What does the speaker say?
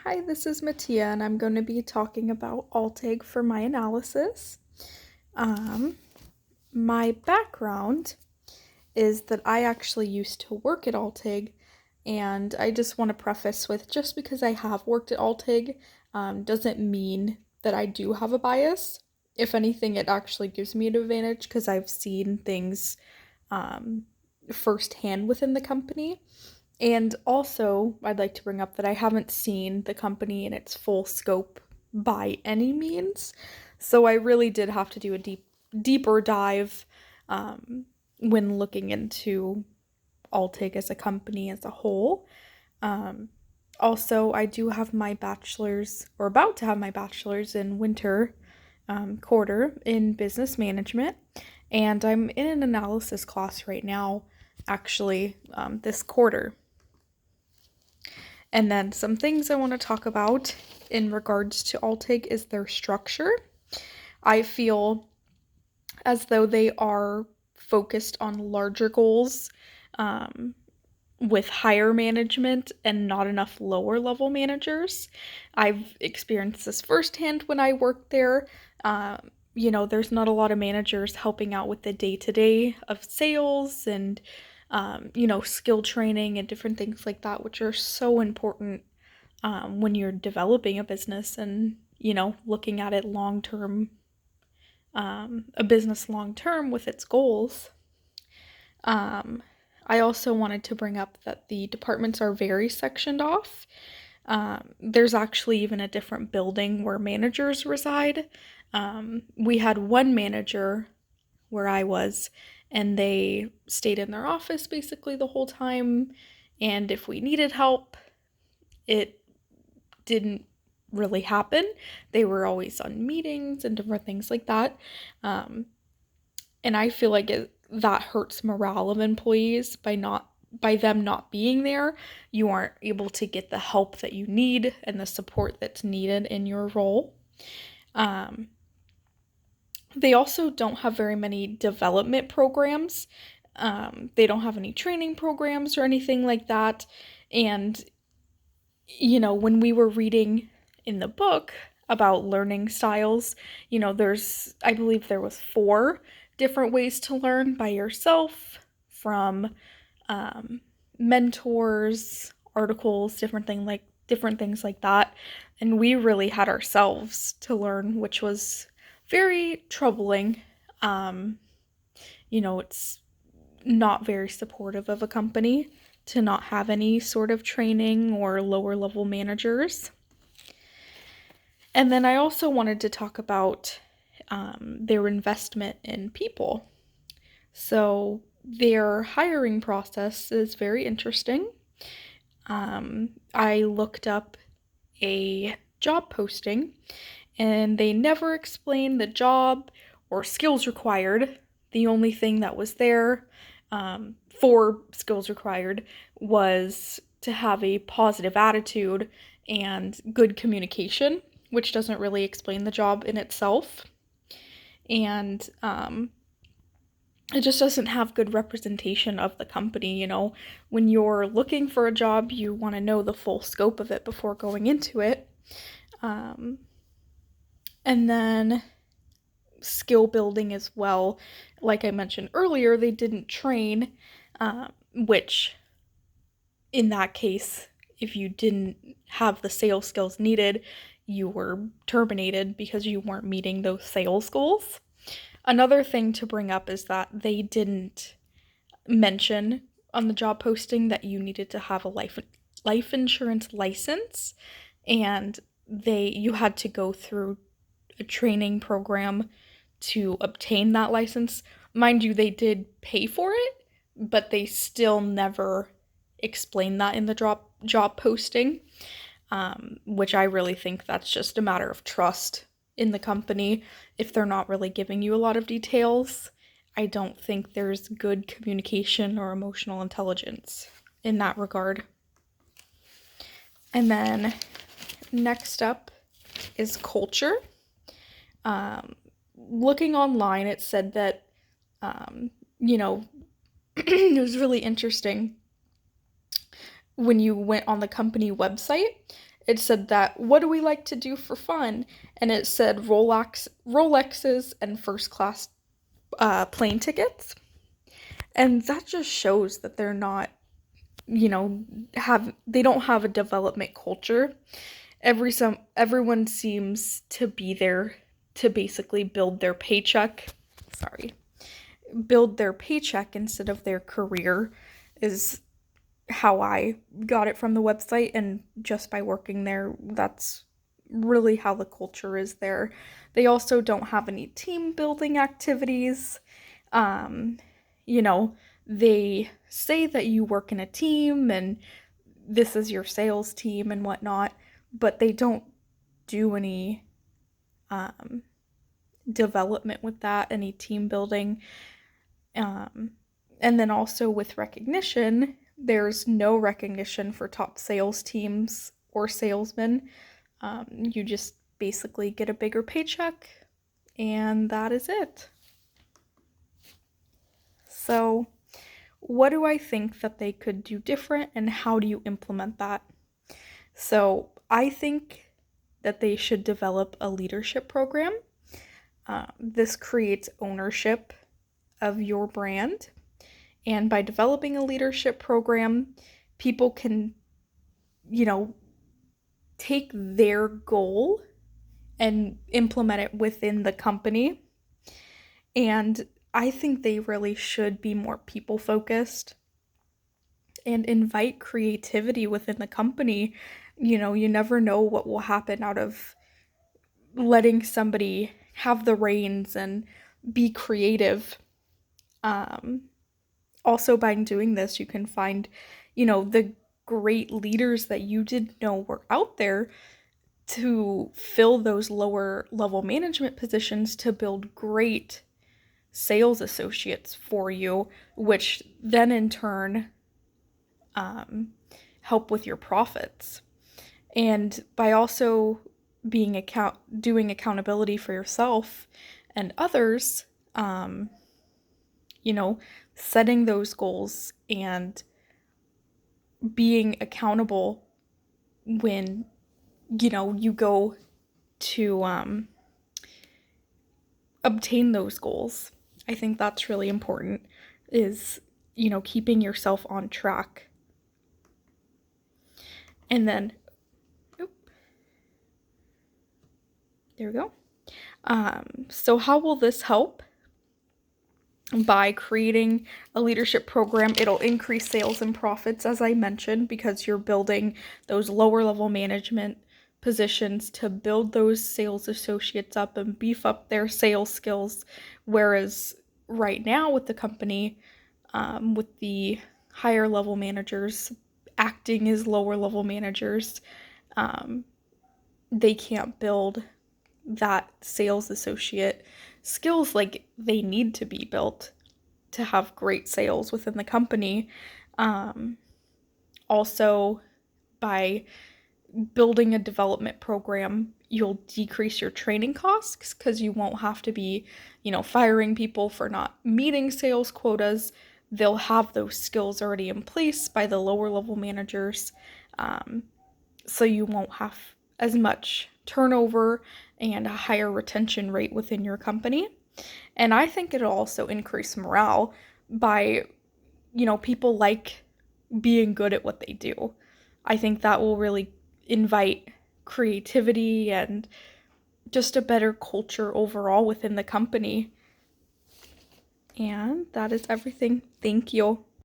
Hi, this is Mattia, and I'm going to be talking about Altig for my analysis. Um, my background is that I actually used to work at Altig, and I just want to preface with just because I have worked at Altig doesn't mean that I do have a bias. If anything, it actually gives me an advantage because I've seen things um, firsthand within the company. And also, I'd like to bring up that I haven't seen the company in its full scope by any means. So I really did have to do a deeper dive when looking into Altig as a company as a whole. Um, Also, I do have my bachelor's, or about to have my bachelor's in winter quarter in business management, and I'm in an analysis class right now, actually, this quarter. And then some things I want to talk about in regards to Altig is their structure. I feel as though they are focused on larger goals um, with higher management and not enough lower level managers. I've experienced this firsthand when I worked there. There's not a lot of managers helping out with the day to day of sales and, skill training and different things like that, which are so important when you're developing a business and, looking at it long term, a business long term with its goals. Um, I also wanted to bring up that the departments are very sectioned off. There's actually even a different building where managers reside. We had one manager where I was, and they stayed in their office basically the whole time. And if we needed help, it didn't really happen. They were always on meetings and different things like that. Um, and I feel like that hurts morale of employees by them not being there. You aren't able to get the help that you need and the support that's needed in your role. Um, they also don't have very many development programs. They don't have any training programs or anything like that. And when we were reading in the book about learning styles, I believe there was 4 different ways to learn by yourself from um, mentors, articles, different things like that. And we really had ourselves to learn, which was very troubling. Um, it's not very supportive of a company to not have any sort of training or lower level managers. And then I also wanted to talk about their investment in people. So their hiring process is very interesting. I looked up a job posting and they never explained the job or skills required. The only thing that was there for skills required was to have a positive attitude and good communication, which doesn't really explain the job in itself. And it just doesn't have good representation of the company. When you're looking for a job, you want to know the full scope of it before going into it. And then skill building as well. Like I mentioned earlier, they didn't train, which in that case, if you didn't have the sales skills needed, you were terminated because you weren't meeting those sales goals. Another thing to bring up is that they didn't mention on the job posting that you needed to have a life insurance license, and you had to go through a training program to obtain that license. Mind you, they did pay for it, but they still never explained that in the job posting, which I really think that's just a matter of trust in the company. If they're not really giving you a lot of details, I don't think there's good communication or emotional intelligence in that regard. And then next up is culture. Looking online, it said that, it was really interesting when you went on the company website. it said that, what do we like to do for fun? And it said Rolexes and first class plane tickets. And that just shows that they're not, they don't have a development culture. Everyone seems to be there to basically build their paycheck. Sorry. Build their paycheck instead of their career is how I got it from the website, and just by working there, that's really how the culture is there. They also don't have any team building activities. Um, you know, they say that you work in a team and this is your sales team and whatnot, but they don't do any um, development with that, any team building. Um, and then also with recognition, there's no recognition for top sales teams or salesmen. You just basically get a bigger paycheck, and that is it. So, what do I think that they could do different, and how do you implement that? So, I think that they should develop a leadership program. This creates ownership of your brand. And by developing a leadership program, people can, take their goal and implement it within the company. And I think they really should be more people focused and invite creativity within the company. You never know what will happen out of letting somebody have the reins and be creative. Also, by doing this, you can find, the great leaders that you didn't know were out there to fill those lower level management positions to build great sales associates for you, which then in turn help with your profits. And by also doing accountability for yourself and others, setting those goals and being accountable when, you go to obtain those goals. I think that's really important, is, keeping yourself on track. And then, there we go. So how will this help? By creating a leadership program, it'll increase sales and profits, as I mentioned, because you're building those lower level management positions to build those sales associates up and beef up their sales skills. Whereas right now with the company, with the higher level managers acting as lower level managers, they can't build that sales associate skills like they need to be built to have great sales within the company. Also, by building a development program, you'll decrease your training costs because you won't have to be, firing people for not meeting sales quotas. They'll have those skills already in place by the lower level managers. So you won't have as much turnover and a higher retention rate within your company. And I think it'll also increase morale by, people like being good at what they do. I think that will really invite creativity and just a better culture overall within the company. And that is everything. Thank you.